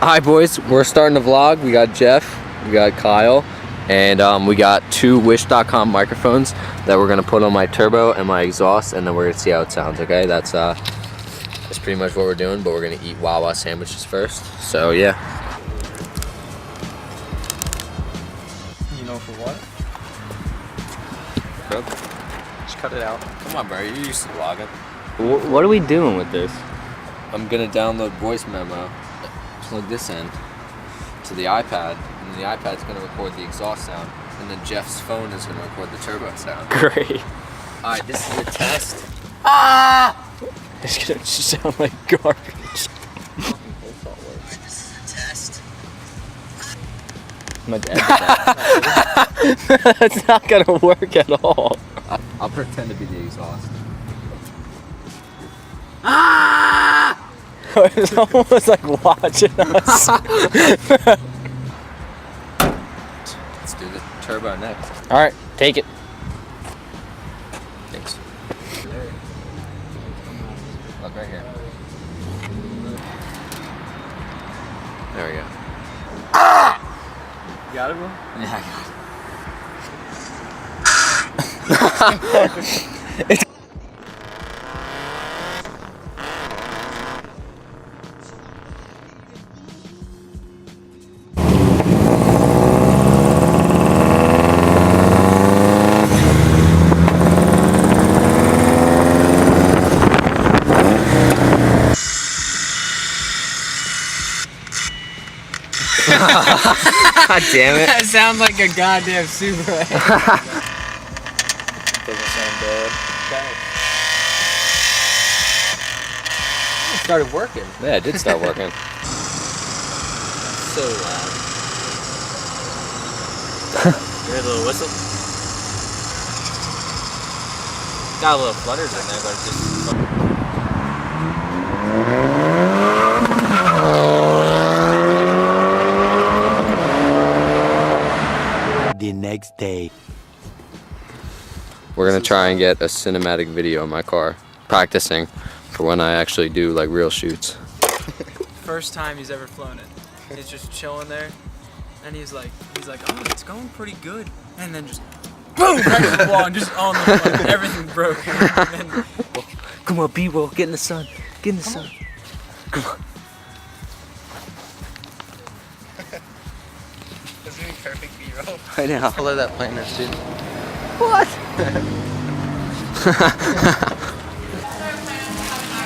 Hi boys, we're starting the vlog. We got Jeff, we got Kyle, and we got two Wish.com microphones that we're gonna put on my turbo and my exhaust, and then we're gonna see how it sounds. Okay, that's pretty much what we're doing. But we're gonna eat Wawa sandwiches first. So yeah. You know for what? Bro, just cut it out. come on, bro. You're used to vlogging. What are we doing with this? I'm gonna download voice memo. Plug this in to the iPad, and the iPad's gonna record the exhaust sound, and then Jeff's phone is gonna record the turbo sound. Great. All right, this is a test. Ah! It's gonna sound like garbage. This is a test. I'm gonna edit that. That's not gonna work at all. I'll pretend to be the exhaust. Ah! It's almost like watching us. Let's do the turbo next. All right, take it. Thanks. Look right here. There we go. Ah! You got it, bro? Yeah, I got it. God damn it. That sounds like a goddamn Subaru. Doesn't sound bad. It started working. Yeah, it did start working. So loud. You hear a little whistle? Got a little flutters in there, but it just... The next day. We're gonna try and get a cinematic video in my car, practicing for when I actually do like real shoots. First time he's ever flown it. He's just chilling there, and he's like, oh, it's going pretty good, and then just boom, right to the wall, and just on the floor, everything broke. And then, Come on, B-roll, get in the sun. Get in the sun. Come on. this is perfect B-roll. I know. I love that plane, dude. What?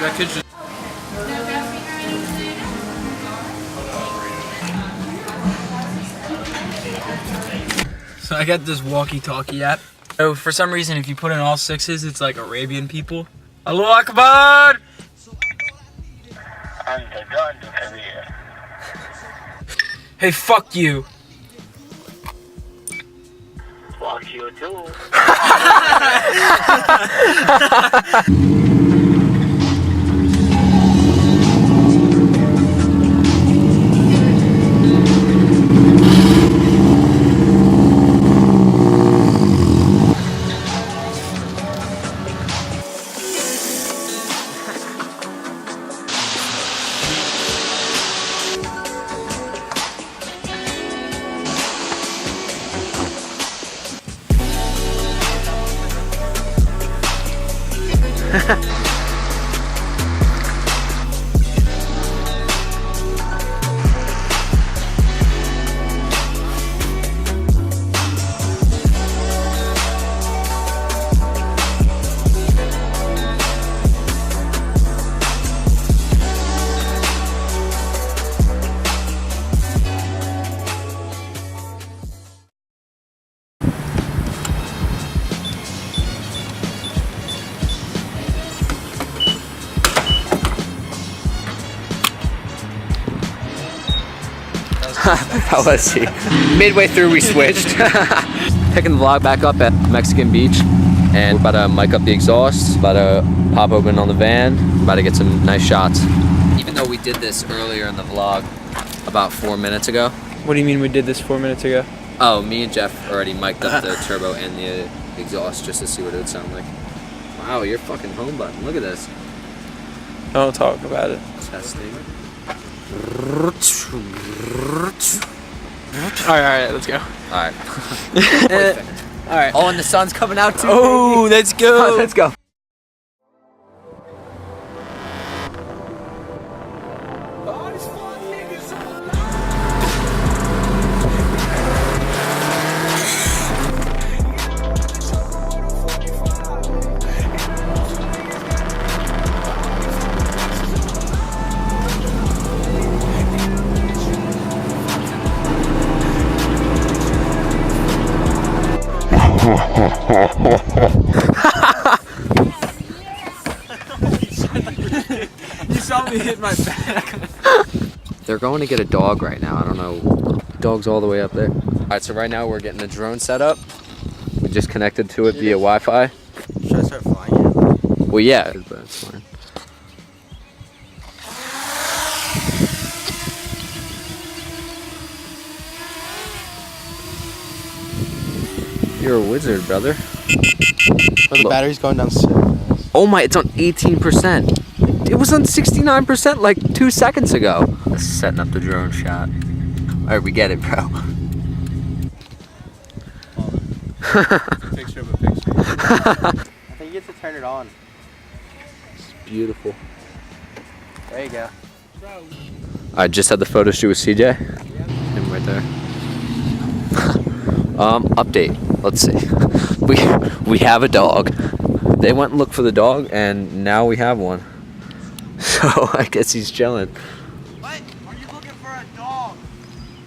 That kid just So I got this walkie-talkie app. So for some reason, if you put in all sixes, it's like Arabian people. Allahu Akbar! Hey, fuck you. Fuck you too. How was he? Midway through, we switched. Picking the vlog back up at Mexican Beach, and we're about to mic up the exhaust, about to pop open on the van, about to get some nice shots. even though we did this earlier in the vlog about 4 minutes ago. What do you mean we did this 4 minutes ago? Oh, me and Jeff already mic'd up the turbo and the exhaust just to see what it would sound like. Wow, your fucking home button. Look at this. Don't talk about it. Testing. Alright, let's go. Alright. Alright. Oh, and the sun's coming out too. Oh, let's go. Let's go. You saw me hit my back. They're going to get a dog right now. I don't know. Dog's all the way up there. Alright, so right now we're getting the drone set up. We just connected to it via Wi-Fi. Should I start flying it? Well, yeah, but it's fine. You're a wizard, brother. Oh, the battery's going down so fast. Oh my, it's on 18%. It was on 69% like 2 seconds ago. Setting up the drone shot. Alright, we get it, bro. Picture of a picture. I think you get to turn it on. It's beautiful. There you go. I just had the photo shoot with CJ. Him right there. Update. Let's see. We have a dog. They went and looked for the dog, and now we have one. So I guess he's chilling. What? Are you looking for a dog?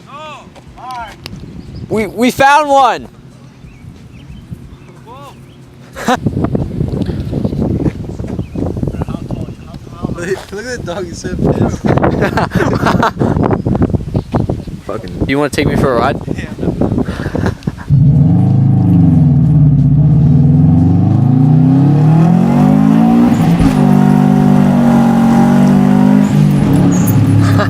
No. Alright. We found one. Whoa. Look at the dog. He's so pissed. Fucking. You want to take me for a ride? Yeah.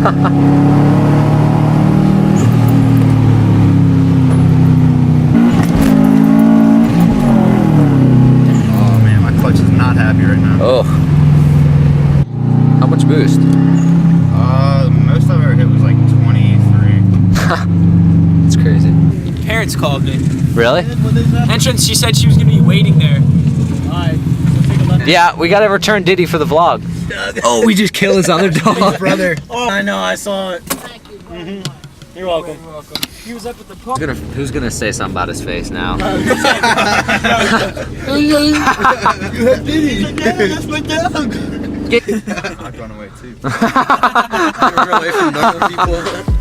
Oh man, my clutch is not happy right now. Oh. How much boost? The most I've ever hit was like 23. It's crazy. Parents called me. Really? Entrance, she said she was gonna be waiting there. Alright, we'll take a left. Yeah, we gotta return Diddy for the vlog. Oh, we just killed his other dog. Brother. Oh, I know, I saw it. You're welcome. You're welcome. He was up at the park. Who's gonna say something about his face now? You had Diddy. That's my dog. I'd run away too. Run away from normal people.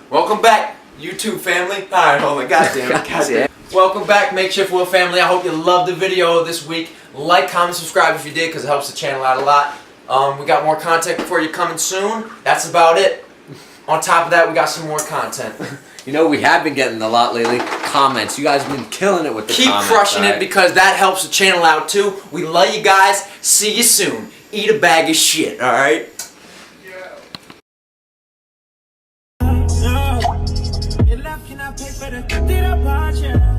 Welcome back, YouTube family. Alright, hold on, goddamn it. Welcome back, Makeshift Wheel family. I hope you loved the video this week. Like, comment, subscribe if you did, because it helps the channel out a lot. We got more content for you coming soon. That's about it. On top of that, we got some more content. You know, we have been getting a lot lately. Comments. You guys have been killing it with the Keep comments. crushing right? it, because that helps the channel out too. We love you guys. See you soon. Eat a bag of shit, alright? Your love cannot pay for the thing that I bought you.